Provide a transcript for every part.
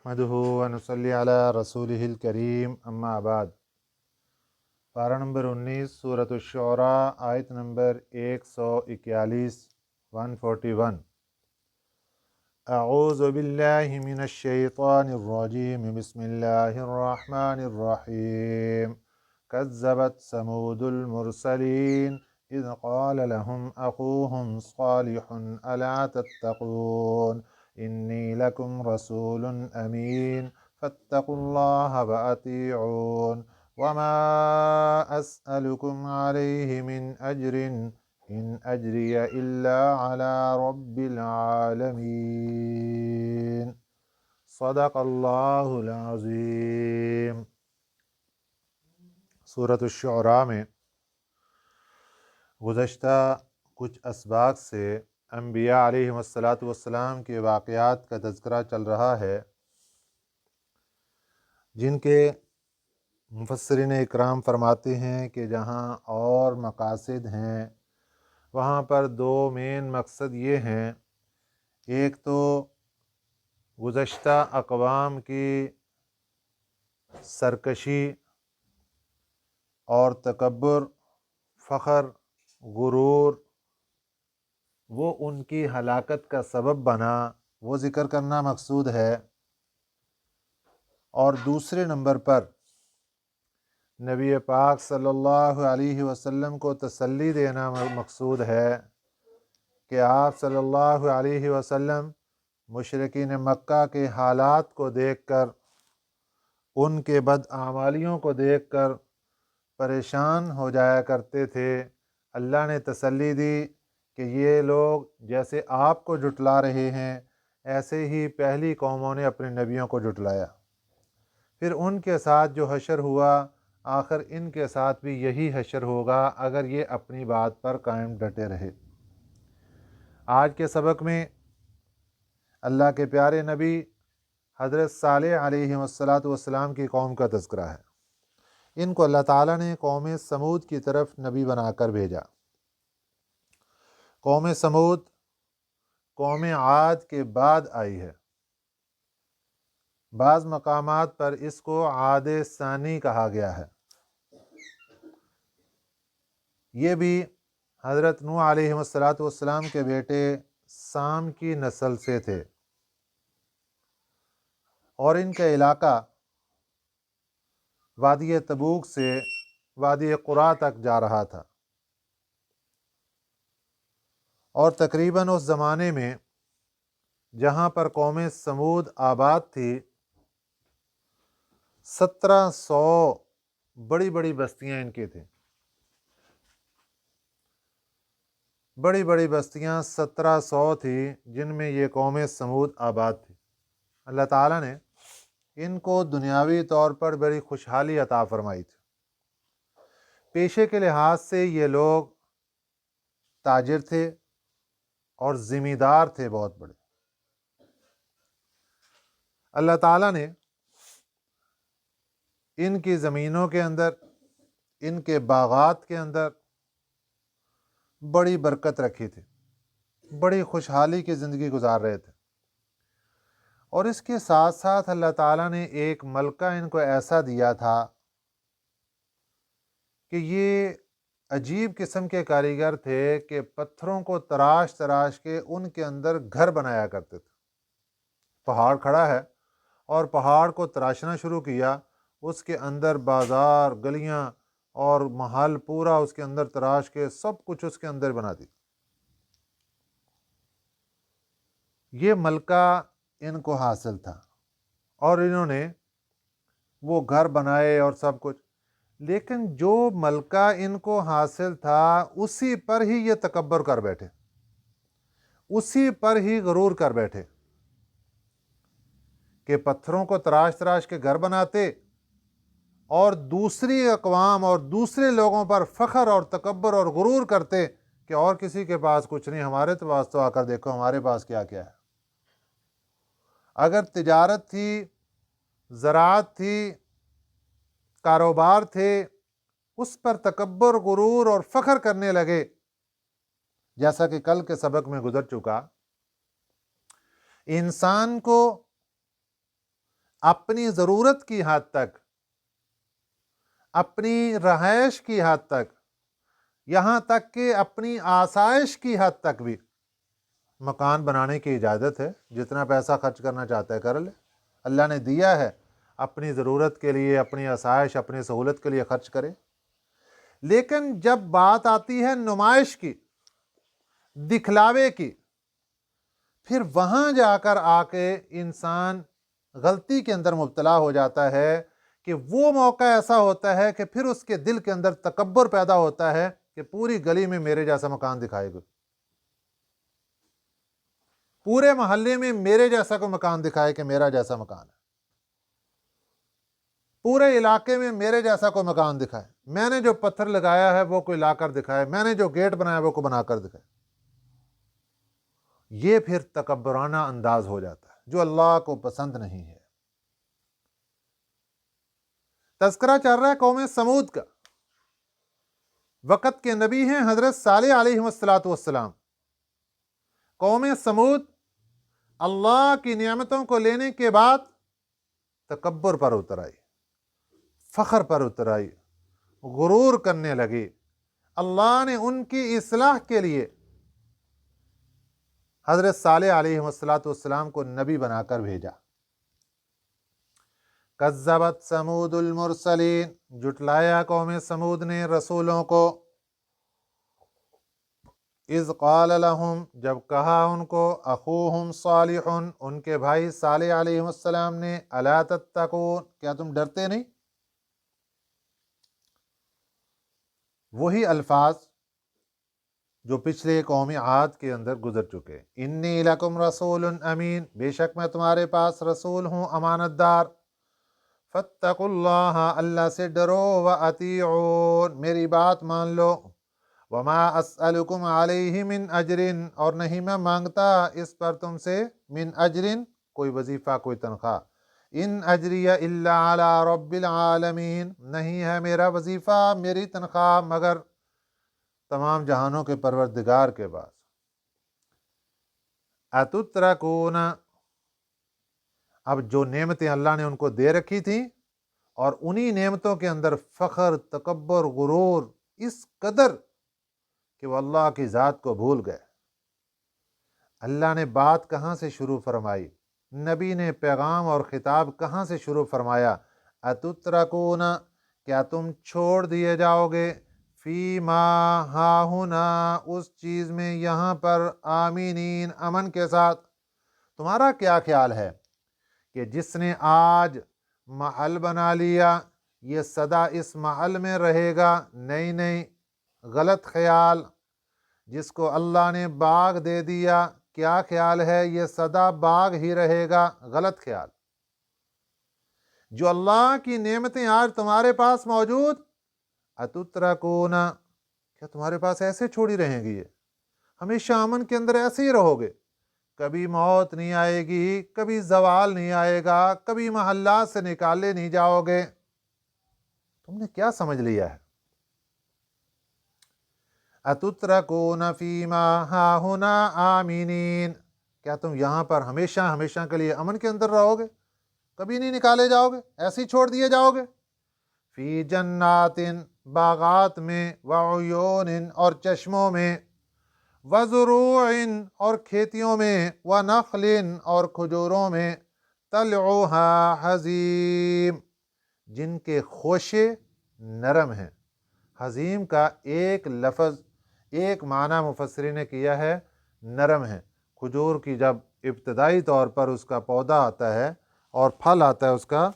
نحمدہ ونصلی علی رسولہ الکریم اما بعد۔ پارہ نمبر 19 سورۃ الشعراء آیت نمبر 141 141۔ اعوذ باللہ من الشیطان الرجیم بسم اللہ الرحمن الرحیم۔ کذبت ثمود المرسلین اذ قال لهم اخوهم صالح الا تتقون انی لکم رسول امین فاتقوا اللہ وأطیعون وما اسألکم علیہ من اجر ان اجری الا علی رب العالمین۔ صدق اللہ العظیم۔ سورۃ الشعراء میں گزشتہ کچھ اسباق سے انبیاء علیہم السلام کے واقعات کا تذکرہ چل رہا ہے، جن کے مفسرین اکرام فرماتے ہیں کہ جہاں اور مقاصد ہیں وہاں پر دو مین مقصد یہ ہیں۔ ایک تو گزشتہ اقوام کی سرکشی اور تکبر، فخر، غرور، وہ ان کی ہلاکت کا سبب بنا، وہ ذکر کرنا مقصود ہے۔ اور دوسرے نمبر پر نبی پاک صلی اللہ علیہ وسلم کو تسلی دینا مقصود ہے کہ آپ صلی اللہ علیہ وسلم مشرکین مکہ کے حالات کو دیکھ کر، ان کے بدعمالیوں کو دیکھ کر پریشان ہو جایا کرتے تھے۔ اللہ نے تسلی دی کہ یہ لوگ جیسے آپ کو جھٹلا رہے ہیں، ایسے ہی پہلی قوموں نے اپنے نبیوں کو جھٹلایا، پھر ان کے ساتھ جو حشر ہوا، آخر ان کے ساتھ بھی یہی حشر ہوگا اگر یہ اپنی بات پر قائم ڈٹے رہے۔ آج کے سبق میں اللہ کے پیارے نبی حضرت صالح علیہ السلام کی قوم کا تذکرہ ہے۔ ان کو اللہ تعالیٰ نے قوم سمود کی طرف نبی بنا کر بھیجا۔ قوم سمود قوم عاد کے بعد آئی ہے۔ بعض مقامات پر اس کو عاد ثانی کہا گیا ہے۔ یہ بھی حضرت نوح علیہ السلام کے بیٹے سام کی نسل سے تھے، اور ان کا علاقہ وادی تبوک سے وادی قرا تک جا رہا تھا، اور تقریباً اس زمانے میں جہاں پر قوم سمود آباد تھی، 1700 بڑی بڑی بستیاں ان کی تھیں۔ بڑی بڑی بستیاں 1700 تھی جن میں یہ قوم سمود آباد تھی۔ اللہ تعالیٰ نے ان کو دنیاوی طور پر بڑی خوشحالی عطا فرمائی تھی۔ پیشے کے لحاظ سے یہ لوگ تاجر تھے اور ذمہ دار تھے بہت بڑے۔ اللہ تعالیٰ نے ان کی زمینوں کے اندر، ان کے باغات کے اندر بڑی برکت رکھی تھی، بڑی خوشحالی کی زندگی گزار رہے تھے۔ اور اس کے ساتھ ساتھ اللہ تعالیٰ نے ایک ملکہ ان کو ایسا دیا تھا کہ یہ عجیب قسم کے کاریگر تھے کہ پتھروں کو تراش تراش کے ان کے اندر گھر بنایا کرتے تھے۔ پہاڑ کھڑا ہے اور پہاڑ کو تراشنا شروع کیا، اس کے اندر بازار، گلیاں اور محل پورا اس کے اندر تراش کے سب کچھ اس کے اندر بنا دی۔ یہ ملکہ ان کو حاصل تھا اور انہوں نے وہ گھر بنائے اور سب کچھ، لیکن جو ملکہ ان کو حاصل تھا اسی پر ہی یہ تکبر کر بیٹھے، اسی پر ہی غرور کر بیٹھے کہ پتھروں کو تراش تراش کے گھر بناتے اور دوسری اقوام اور دوسرے لوگوں پر فخر اور تکبر اور غرور کرتے کہ اور کسی کے پاس کچھ نہیں، ہمارے پاس تو آ کر دیکھو ہمارے پاس کیا کیا ہے۔ اگر تجارت تھی، زراعت تھی، کاروبار تھے، اس پر تکبر، غرور اور فخر کرنے لگے۔ جیسا کہ کل کے سبق میں گزر چکا، انسان کو اپنی ضرورت کی حد تک، اپنی رہائش کی حد تک، یہاں تک کہ اپنی آسائش کی حد تک بھی مکان بنانے کی اجازت ہے۔ جتنا پیسہ خرچ کرنا چاہتا ہے کر لے، اللہ نے دیا ہے، اپنی ضرورت کے لیے، اپنی آسائش، اپنی سہولت کے لیے خرچ کرے۔ لیکن جب بات آتی ہے نمائش کی، دکھلاوے کی، پھر وہاں جا کر آ کے انسان غلطی کے اندر مبتلا ہو جاتا ہے کہ وہ موقع ایسا ہوتا ہے کہ پھر اس کے دل کے اندر تکبر پیدا ہوتا ہے کہ پوری گلی میں میرے جیسا مکان دکھائے گا، پورے محلے میں میرے جیسا کوئی مکان دکھائے کہ میرا جیسا مکان ہے، پورے علاقے میں میرے جیسا کوئی مکان دکھائے، میں نے جو پتھر لگایا ہے وہ کوئی لا کر دکھائے، میں نے جو گیٹ بنایا وہ کوئی بنا کر دکھائے۔ یہ پھر تکبرانہ انداز ہو جاتا ہے جو اللہ کو پسند نہیں ہے۔ تذکرہ چل رہا ہے قوم سمود کا۔ وقت کے نبی ہیں حضرت صالح علیہ السلام۔ قوم سمود اللہ کی نعمتوں کو لینے کے بعد تکبر پر اتر آئی، فخر پر اتر آئی، غرور کرنے لگی۔ اللہ نے ان کی اصلاح کے لیے حضرت صالح علیہ السلام کو نبی بنا کر بھیجا۔ کذبت سمود المرسلین، جھٹلایا قوم سمود نے رسولوں کو۔ اذ قال لهم، جب کہا ان کو، اخوہم صالح، ان کے بھائی صالح علیہ السلام نے، الا تتقون، کیا تم ڈرتے نہیں؟ وہی الفاظ جو پچھلے قوم عاد کے اندر گزر چکے۔ انی لکم رسول امین، بے شک میں تمہارے پاس رسول ہوں امانت دار۔ فاتقوا اللہ، اللہ سے ڈرو، واطیعون، میری بات مان لو۔ وما اسألکم علیہ من اجر، اور نہیں میں مانگتا اس پر تم سے، من اجر، کوئی وظیفہ، کوئی تنخواہ۔ ان اجری الا علی رب العالمین، نہیں ہے میرا وظیفہ، میری تنخواہ مگر تمام جہانوں کے پروردگار کے پاس۔ اتترکون، اب جو نعمتیں اللہ نے ان کو دے رکھی تھیں اور انہی نعمتوں کے اندر فخر، تکبر، غرور اس قدر کہ وہ اللہ کی ذات کو بھول گئے۔ اللہ نے بات کہاں سے شروع فرمائی؟ نبی نے پیغام اور خطاب کہاں سے شروع فرمایا؟ اتترکون، کیا تم چھوڑ دیے جاؤ گے، فی ما ہاہنا، اس چیز میں یہاں پر، آمینین، امن کے ساتھ۔ تمہارا کیا خیال ہے کہ جس نے آج محل بنا لیا یہ سدا اس محل میں رہے گا؟ نہیں نہیں، غلط خیال۔ جس کو اللہ نے باغ دے دیا، کیا خیال ہے یہ سدا باغ ہی رہے گا؟ غلط خیال۔ جو اللہ کی نعمتیں آج تمہارے پاس موجود، اتترکون، کیا تمہارے پاس ایسے چھوڑی رہیں گی؟ یہ ہمیشہ امن کے اندر ایسے ہی رہو گے؟ کبھی موت نہیں آئے گی، کبھی زوال نہیں آئے گا، کبھی محلات سے نکالے نہیں جاؤ گے؟ تم نے کیا سمجھ لیا ہے؟ اتترکون فی ما ہاہنا آمینین، کیا تم یہاں پر ہمیشہ ہمیشہ کے لیے امن کے اندر رہو گے؟ کبھی نہیں نکالے جاؤ گے، ایسے ہی چھوڑ دیے جاؤ گے؟ فی جنات، باغات میں، وعیون، اور چشموں میں، وزروع، اور کھیتیوں میں، ونخل، اور کھجوروں میں، طلعها حزیم، جن کے خوشے نرم ہیں۔ حزیم کا ایک لفظ، ایک معنی مفسرین نے کیا ہے نرم ہے۔ کھجور کی جب ابتدائی طور پر اس کا پودا آتا ہے اور پھل آتا ہے اس کا،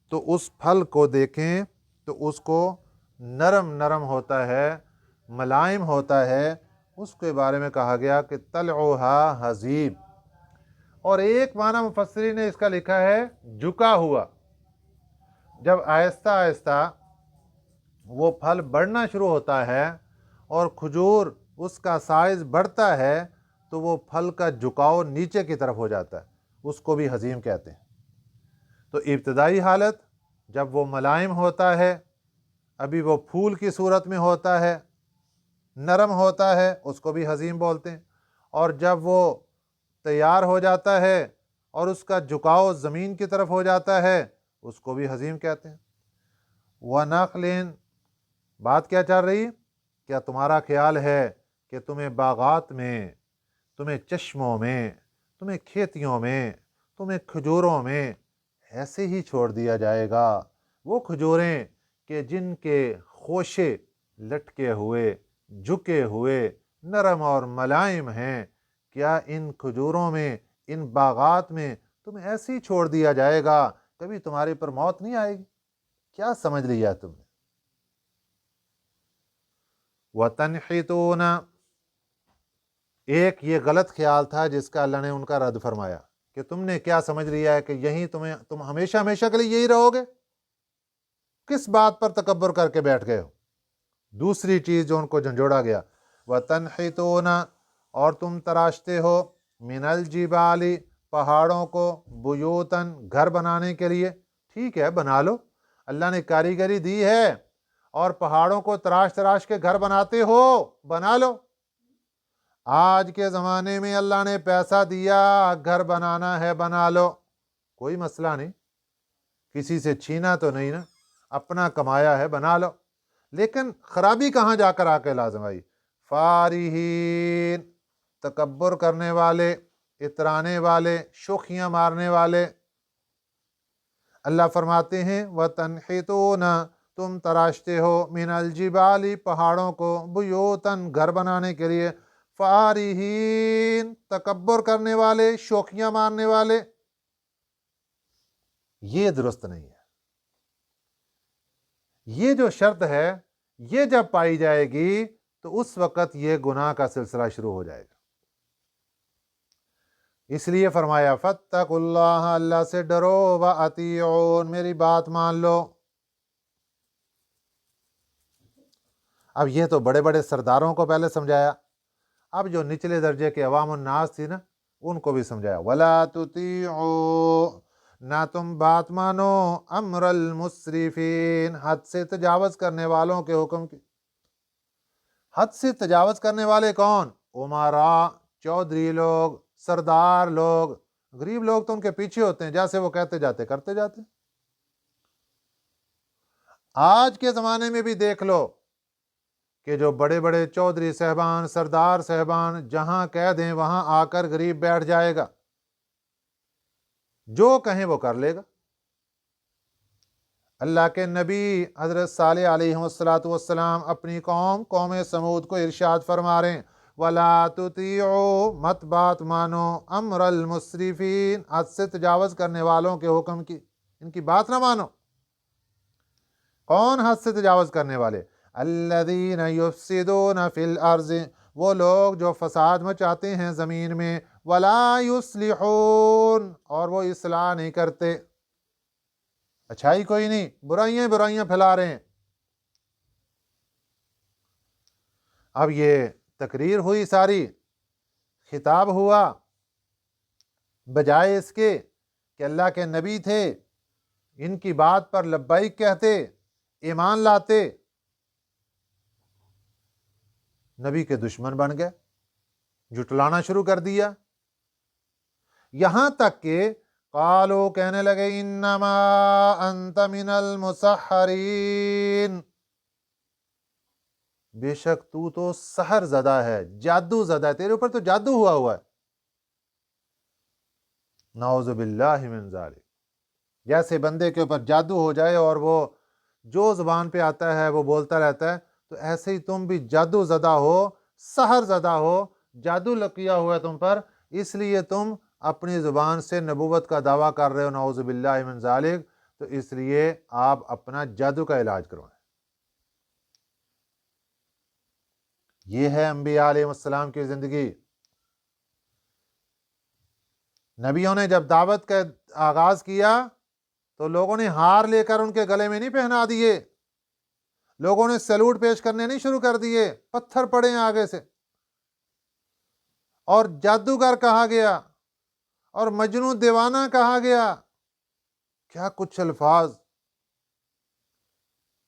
تو اس پھل کو دیکھیں تو اس کو نرم نرم ہوتا ہے، ملائم ہوتا ہے، اس کے بارے میں کہا گیا کہ طلعها حزیم۔ اور ایک معنی مفسرین نے اس کا لکھا ہے جھکا ہوا۔ جب آہستہ آہستہ وہ پھل بڑھنا شروع ہوتا ہے اور کھجور اس کا سائز بڑھتا ہے تو وہ پھل کا جھکاؤ نیچے کی طرف ہو جاتا ہے، اس کو بھی حزیم کہتے ہیں۔ تو ابتدائی حالت جب وہ ملائم ہوتا ہے، ابھی وہ پھول کی صورت میں ہوتا ہے، نرم ہوتا ہے، اس کو بھی حزیم بولتے ہیں۔ اور جب وہ تیار ہو جاتا ہے اور اس کا جھکاؤ زمین کی طرف ہو جاتا ہے، اس کو بھی حزیم کہتے ہیں۔ وَنَخْلٍ، بات کیا چل رہی؟ کیا تمہارا خیال ہے کہ تمہیں باغات میں، تمہیں چشموں میں، تمہیں کھیتیوں میں، تمہیں کھجوروں میں ایسے ہی چھوڑ دیا جائے گا؟ وہ کھجوریں کہ جن کے خوشے لٹکے ہوئے، جھکے ہوئے، نرم اور ملائم ہیں، کیا ان کھجوروں میں، ان باغات میں تمہیں ایسے ہی چھوڑ دیا جائے گا؟ کبھی تمہارے پر موت نہیں آئے گی؟ کیا سمجھ لیا تم نے؟ وَتَنْحِتُونَ، ایک یہ غلط خیال تھا جس کا اللہ نے ان کا رد فرمایا کہ تم نے کیا سمجھ لیا ہے کہ یہی تم ہمیشہ ہمیشہ کے لیے یہی رہو گے؟ کس بات پر تکبر کر کے بیٹھ گئے ہو؟ دوسری چیز جو ان کو جھنجھوڑا گیا، وَتَنْحِتُونَ، اور تم تراشتے ہو، مِنَ الْجِبَالِ، پہاڑوں کو، بیوتن، گھر بنانے کے لیے۔ ٹھیک ہے، بنا لو، اللہ نے کاریگری دی ہے، اور پہاڑوں کو تراش تراش کے گھر بناتے ہو، بنا لو۔ آج کے زمانے میں اللہ نے پیسہ دیا، گھر بنانا ہے بنا لو، کوئی مسئلہ نہیں، کسی سے چھینا تو نہیں نا، اپنا کمایا ہے بنا لو۔ لیکن خرابی کہاں جا کر آ کے لازم آئی؟ فارحین، تکبر کرنے والے، اترانے والے، شوخیاں مارنے والے۔ اللہ فرماتے ہیں وَتَنْحِتُونَ، تم تراشتے ہو، مِنَ الْجِبَالِ، پہاڑوں کو، بیوتن، گھر بنانے کے لیے، فارحین، تکبر کرنے والے، شوخیاں مارنے والے۔ یہ درست نہیں ہے۔ یہ جو شرط ہے، یہ جب پائی جائے گی تو اس وقت یہ گناہ کا سلسلہ شروع ہو جائے گا۔ اس لیے فرمایا فَاتَّقُوا اللَّهَ، اللہ سے ڈرو، وَأَطِیعُونِ، میری بات مان لو۔ اب یہ تو بڑے بڑے سرداروں کو پہلے سمجھایا، اب جو نچلے درجے کے عوام الناس تھی نا، ان کو بھی سمجھایا، وَلَا تُطِیعُوا، نہ تم بات مانو، امر المسرفین، حد سے تجاوز کرنے والوں کے حکم کی۔ حد سے تجاوز کرنے والے کون؟ امراء، چودھری لوگ، سردار لوگ۔ غریب لوگ تو ان کے پیچھے ہوتے ہیں، جیسے وہ کہتے جاتے کرتے جاتے۔ آج کے زمانے میں بھی دیکھ لو کہ جو بڑے بڑے چودھری صاحبان، سردار صاحبان جہاں کہہ دیں وہاں آ کر غریب بیٹھ جائے گا، جو کہیں وہ کر لے گا۔ اللہ کے نبی حضرت صالح علیہ السلام اپنی قوم سمود کو ارشاد فرما رہے ہیں، وَلَا تُطِیعُوا، مت بات مانو، امر المسرفین، حد سے تجاوز کرنے والوں کے حکم کی، ان کی بات نہ مانو۔ کون حد سے تجاوز کرنے والے؟ الذین یفسدون فی الارض، وہ لوگ جو فساد مچاتے ہیں زمین میں، ولا یصلحون، اور وہ اصلاح نہیں کرتے، اچھائی کوئی نہیں، برائیاں برائیاں پھیلا رہے ہیں۔ اب یہ تقریر ہوئی ساری، خطاب ہوا، بجائے اس کے کہ اللہ کے نبی تھے، ان کی بات پر لبیک کہتے، ایمان لاتے، نبی کے دشمن بن گئے، جھٹلانا شروع کر دیا، یہاں تک کہ قالو، کہنے لگے، انما انت من المسحرین، بے شک تو سحر زدہ ہے، جادو زدہ ہے، تیرے اوپر تو جادو ہوا ہے۔ نعوذ باللہ من ذالک، جیسے بندے کے اوپر جادو ہو جائے اور وہ جو زبان پہ آتا ہے وہ بولتا رہتا ہے، تو ایسے ہی تم بھی جادو زدہ ہو، سحر زدہ ہو، جادو لکیا ہوا ہے تم پر، اس لیے تم اپنی زبان سے نبوت کا دعویٰ کر رہے ہو، نعوذ باللہ من ذالک، تو اس لیے آپ اپنا جادو کا علاج کروائیں۔ یہ ہے انبیاء علیہ السلام کی زندگی۔ نبیوں نے جب دعوت کا آغاز کیا تو لوگوں نے ہار لے کر ان کے گلے میں نہیں پہنا دیے، لوگوں نے سیلوٹ پیش کرنے نہیں شروع کر دیے، پتھر پڑے ہیں آگے سے، اور جادوگر کہا گیا، اور مجنوں دیوانہ کہا گیا، کیا کچھ الفاظ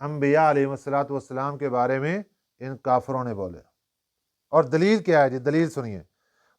انبیاء علیہ السلام کے بارے میں ان کافروں نے بولے۔ اور دلیل کیا ہے جی؟ دلیل سنیے،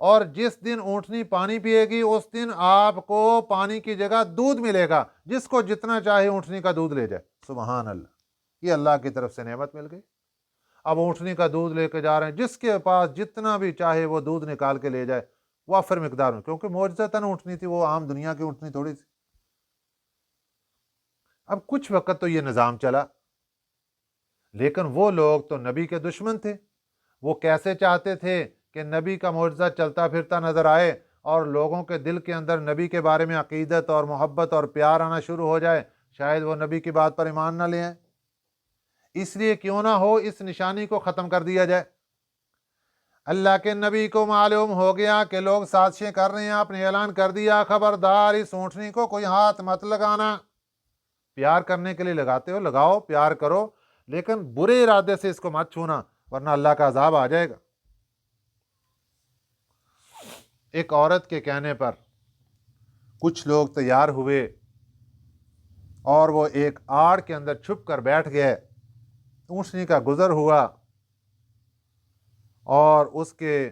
اور جس دن اونٹنی پانی پیے گی اس دن آپ کو پانی کی جگہ دودھ ملے گا، جس کو جتنا چاہے اونٹنی کا دودھ لے جائے۔ سبحان اللہ، یہ اللہ کی طرف سے نعمت مل گئی۔ اب اونٹنی کا دودھ لے کے جا رہے ہیں، جس کے پاس جتنا بھی چاہے وہ دودھ نکال کے لے جائے وافر مقدار میں، کیونکہ معجزتاً اونٹنی تھی، وہ عام دنیا کی اونٹنی تھوڑی تھی۔ اب کچھ وقت تو یہ نظام چلا، لیکن وہ لوگ تو نبی کے دشمن تھے۔ وہ کیسے چاہتے تھے کہ نبی کا معجزہ چلتا پھرتا نظر آئے اور لوگوں کے دل کے اندر نبی کے بارے میں عقیدت اور محبت اور پیار آنا شروع ہو جائے، شاید وہ نبی کی بات پر ایمان نہ لے آئیں۔ اس لیے کیوں نہ ہو اس نشانی کو ختم کر دیا جائے۔ اللہ کے نبی کو معلوم ہو گیا کہ لوگ سازشیں کر رہے ہیں، آپ نے اعلان کر دیا، خبردار اس اونٹنی کو کوئی ہاتھ مت لگانا۔ پیار کرنے کے لیے لگاتے ہو لگاؤ، پیار کرو، لیکن برے ارادے سے اس کو مت چھونا، ورنہ اللہ کا عذاب آ جائے گا۔ ایک عورت کے کہنے پر کچھ لوگ تیار ہوئے اور وہ ایک آڑ کے اندر چھپ کر بیٹھ گئے۔ اونٹنی کا گزر ہوا اور اس کے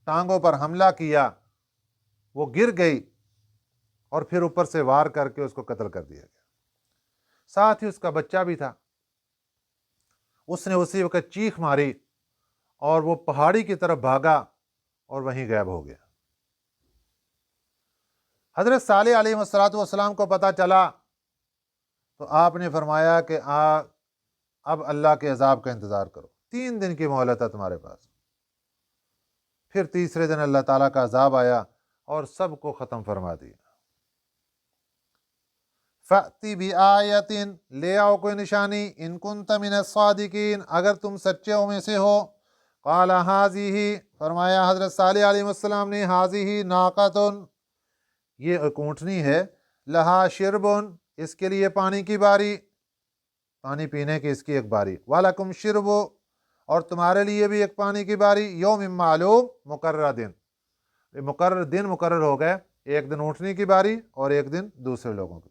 ٹانگوں پر حملہ کیا، وہ گر گئی اور پھر اوپر سے وار کر کے اس کو قتل کر دیا گیا۔ ساتھ ہی اس کا بچہ بھی تھا۔ اس نے اسی وقت چیخ ماری اور وہ پہاڑی کی طرف بھاگا اور وہیں غائب ہو گیا۔ حضرت صالح علیہ السلام کو پتہ چلا تو آپ نے فرمایا کہ اب اللہ کے عذاب کا انتظار کرو، 3 دن کی مہلت ہے تمہارے پاس۔ پھر تیسرے دن اللہ تعالیٰ کا عذاب آیا اور سب کو ختم فرما دیا۔ فَأْتِ بِآیَةٍ، لے آؤ کوئی نشانی، ان کنت من الصادقین، اگر تم سچوں میں سے ہو۔ قال هذه، فرمایا حضرت صالح علیہ السلام نے، هذه ناقۃ، یہ ایک اونٹنی ہے، لہا شربن، اس کے لیے پانی کی باری، پانی پینے کی اس کی ایک باری، وَلَكُمْ شِرْبُ، اور تمہارے لیے بھی ایک پانی کی باری، یوم معلوم، مقررہ دن، مقرر ہو گئے، ایک دن اونٹنی کی باری اور ایک دن دوسرے لوگوں کی۔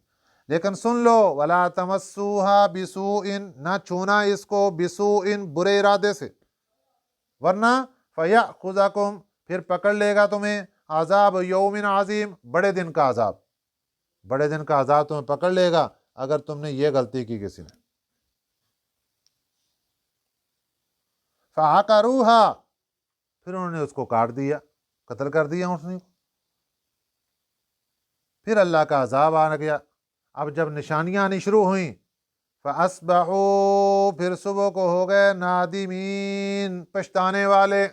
لیکن سن لو، وَلَا تَمَسُّوهَا بِسُوءٍ، نہ چھونا اس کو، بِسُوءٍ، برے ارادے سے، ورنہ فَيَأْخُذَكُمْ، پھر پکڑ لے گا تمہیں، عذاب یوم عظیم، بڑے دن کا عذاب، بڑے دن کا عذاب تمہیں پکڑ لے گا اگر تم نے یہ غلطی کی کسی نے۔ فَعَقَرُوهَا، پھر انہوں نے اس کو کاٹ دیا، قتل کر دیا اونٹنی کو۔ پھر اللہ کا عذاب آ گیا۔ اب جب نشانیاں آنی شروع ہوئیں، فَأَصْبَحُوا، پھر صبح کو ہو گئے، نادمین، پچھتانے والے۔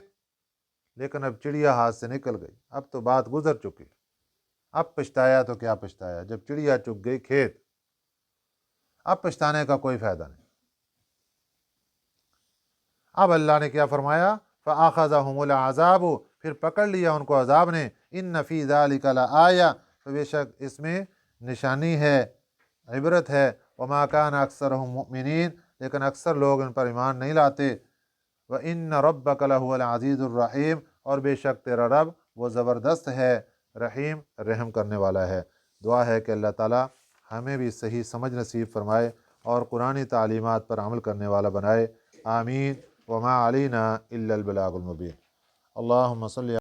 لیکن اب چڑیا ہاتھ سے نکل گئی، اب تو بات گزر چکی، اب پچھتایا تو کیا پچھتایا، جب چڑیا چگ گئی کھیت، اب پچھتانے کا کوئی فائدہ نہیں۔ اب اللہ نے کیا فرمایا، فَأَخَذَهُمُ الْعَذَابُ، پھر پکڑ لیا ان کو عذاب نے، إِنَّ فِي ذَلِكَ لَآیَةً، تو بے شک اس میں نشانی ہے، عبرت ہے، وَمَا كَانَ أَكْثَرُهُم مُؤْمِنِينَ، لیکن اکثر لوگ ان پر ایمان نہیں لاتے، وَإِنَّ رَبَّكَ لَهُوَ الْعَزِيزُ الرَّحِيمُ، اور بے شک تیرا رب وہ زبردست ہے، رحیم، رحم کرنے والا ہے۔ دعا ہے کہ اللہ تعالیٰ ہمیں بھی صحیح سمجھ نصیب فرمائے اور قرآنی تعلیمات پر عمل کرنے والا بنائے، آمین۔ وما علینا الا البلاغ المبین۔ اللہم صلی